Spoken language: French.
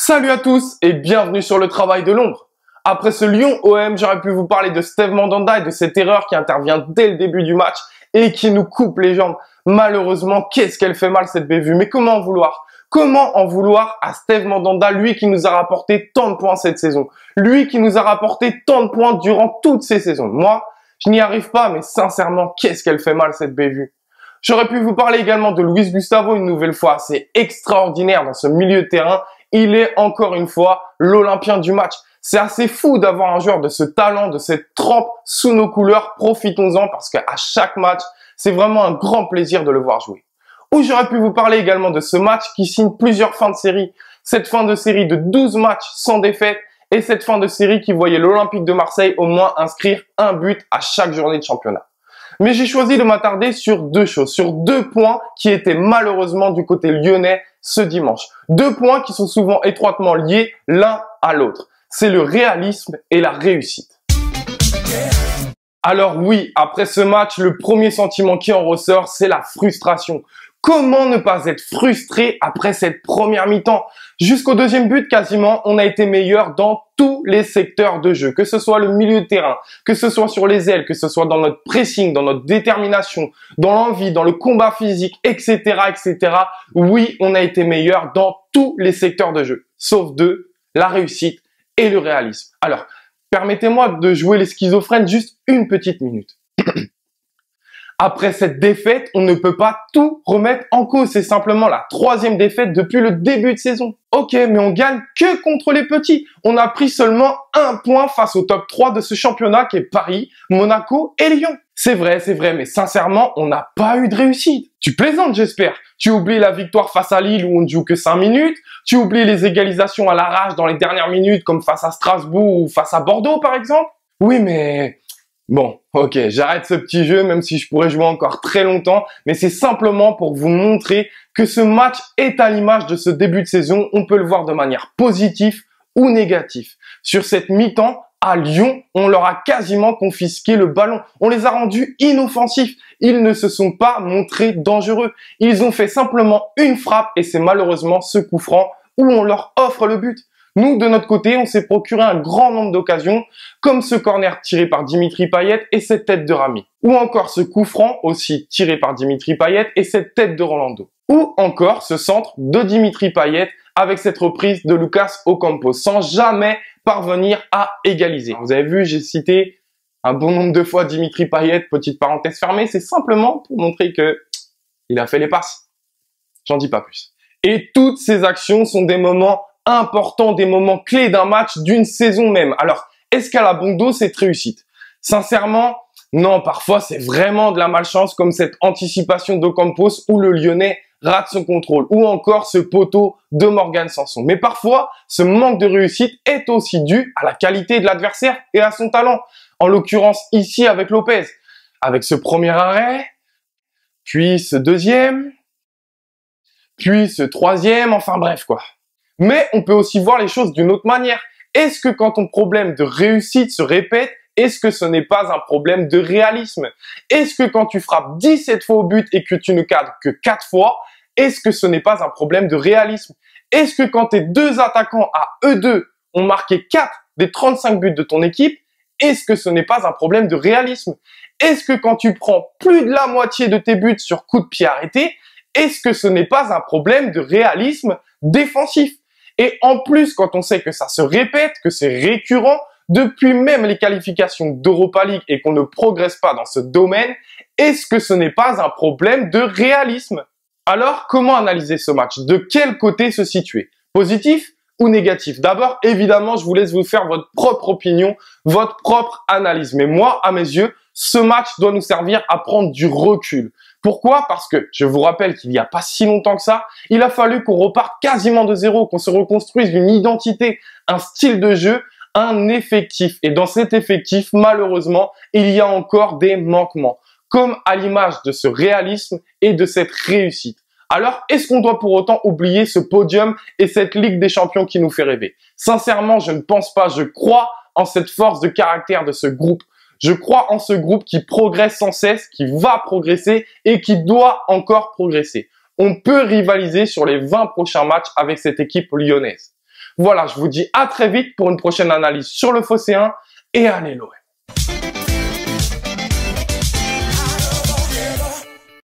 Salut à tous et bienvenue sur le travail de l'ombre. Après ce Lyon-OM, j'aurais pu vous parler de Steve Mandanda et de cette erreur qui intervient dès le début du match et qui nous coupe les jambes. Malheureusement, qu'est-ce qu'elle fait mal cette bévue. Mais comment en vouloir? Comment en vouloir à Steve Mandanda, lui qui nous a rapporté tant de points cette saison? Lui qui nous a rapporté tant de points durant toutes ces saisons. Moi, je n'y arrive pas, mais sincèrement, qu'est-ce qu'elle fait mal cette bévue? J'aurais pu vous parler également de Luis Gustavo une nouvelle fois. C'est extraordinaire dans ce milieu de terrain. Il est encore une fois l'Olympien du match. C'est assez fou d'avoir un joueur de ce talent, de cette trempe sous nos couleurs. Profitons-en parce qu'à chaque match, c'est vraiment un grand plaisir de le voir jouer. Ou j'aurais pu vous parler également de ce match qui signe plusieurs fins de série. Cette fin de série de 12 matchs sans défaite et cette fin de série qui voyait l'Olympique de Marseille au moins inscrire un but à chaque journée de championnat. Mais j'ai choisi de m'attarder sur deux choses, sur deux points qui étaient malheureusement du côté lyonnais ce dimanche. Deux points qui sont souvent étroitement liés l'un à l'autre. C'est le réalisme et la réussite. Alors oui, après ce match, le premier sentiment qui en ressort, c'est la frustration. Comment ne pas être frustré après cette première mi-temps? Jusqu'au deuxième but, quasiment, on a été meilleur dans tous les secteurs de jeu. Que ce soit le milieu de terrain, que ce soit sur les ailes, que ce soit dans notre pressing, dans notre détermination, dans l'envie, dans le combat physique, etc., etc. Oui, on a été meilleur dans tous les secteurs de jeu. Sauf deux, la réussite et le réalisme. Alors, permettez-moi de jouer les schizophrènes juste une petite minute. Après cette défaite, on ne peut pas tout remettre en cause. C'est simplement la troisième défaite depuis le début de saison. Ok, mais on gagne que contre les petits. On a pris seulement un point face au top 3 de ce championnat qui est Paris, Monaco et Lyon. C'est vrai, mais sincèrement, on n'a pas eu de réussite. Tu plaisantes, j'espère. Tu oublies la victoire face à Lille où on ne joue que 5 minutes. Tu oublies les égalisations à l'arrache dans les dernières minutes comme face à Strasbourg ou face à Bordeaux, par exemple. Oui, mais... Bon, ok, j'arrête ce petit jeu, même si je pourrais jouer encore très longtemps, mais c'est simplement pour vous montrer que ce match est à l'image de ce début de saison. On peut le voir de manière positive ou négative. Sur cette mi-temps, à Lyon, on leur a quasiment confisqué le ballon. On les a rendus inoffensifs. Ils ne se sont pas montrés dangereux. Ils ont fait simplement une frappe et c'est malheureusement ce coup franc où on leur offre le but. Nous, de notre côté, on s'est procuré un grand nombre d'occasions, comme ce corner tiré par Dimitri Payet et cette tête de Rami. Ou encore ce coup franc, aussi tiré par Dimitri Payet et cette tête de Rolando. Ou encore ce centre de Dimitri Payet avec cette reprise de Lucas Ocampos, sans jamais parvenir à égaliser. Vous avez vu, j'ai cité un bon nombre de fois Dimitri Payet, petite parenthèse fermée, c'est simplement pour montrer que il a fait les passes. J'en dis pas plus. Et toutes ces actions sont des moments importants, des moments clés d'un match, d'une saison même. Alors, est-ce qu'à la bon dos, cette réussite? Sincèrement, non, parfois c'est vraiment de la malchance comme cette anticipation d'Ocampos où le Lyonnais rate son contrôle ou encore ce poteau de Morgan Sanson. Mais parfois, ce manque de réussite est aussi dû à la qualité de l'adversaire et à son talent. En l'occurrence ici avec Lopez, avec ce premier arrêt, puis ce deuxième, puis ce troisième, enfin bref quoi. Mais on peut aussi voir les choses d'une autre manière. Est-ce que quand ton problème de réussite se répète, est-ce que ce n'est pas un problème de réalisme? Est-ce que quand tu frappes 17 fois au but et que tu ne cadres que 4 fois, est-ce que ce n'est pas un problème de réalisme? Est-ce que quand tes deux attaquants à eux deux ont marqué 4 des 35 buts de ton équipe, est-ce que ce n'est pas un problème de réalisme? Est-ce que quand tu prends plus de la moitié de tes buts sur coup de pied arrêté, est-ce que ce n'est pas un problème de réalisme défensif? Et en plus, quand on sait que ça se répète, que c'est récurrent, depuis même les qualifications d'Europa League et qu'on ne progresse pas dans ce domaine, est-ce que ce n'est pas un problème de réalisme? Alors, comment analyser ce match? De quel côté se situer? Positif ou négatif? D'abord, évidemment, je vous laisse vous faire votre propre opinion, votre propre analyse. Mais moi, à mes yeux, ce match doit nous servir à prendre du recul. Pourquoi? Parce que, je vous rappelle qu'il n'y a pas si longtemps que ça, il a fallu qu'on reparte quasiment de zéro, qu'on se reconstruise une identité, un style de jeu, un effectif. Et dans cet effectif, malheureusement, il y a encore des manquements, comme à l'image de ce réalisme et de cette réussite. Alors, est-ce qu'on doit pour autant oublier ce podium et cette Ligue des Champions qui nous fait rêver? Sincèrement, je ne pense pas. Je crois en cette force de caractère de ce groupe. Je crois en ce groupe qui progresse sans cesse, qui va progresser et qui doit encore progresser. On peut rivaliser sur les 20 prochains matchs avec cette équipe lyonnaise. Voilà, je vous dis à très vite pour une prochaine analyse sur le Phocéen et allez l'OM.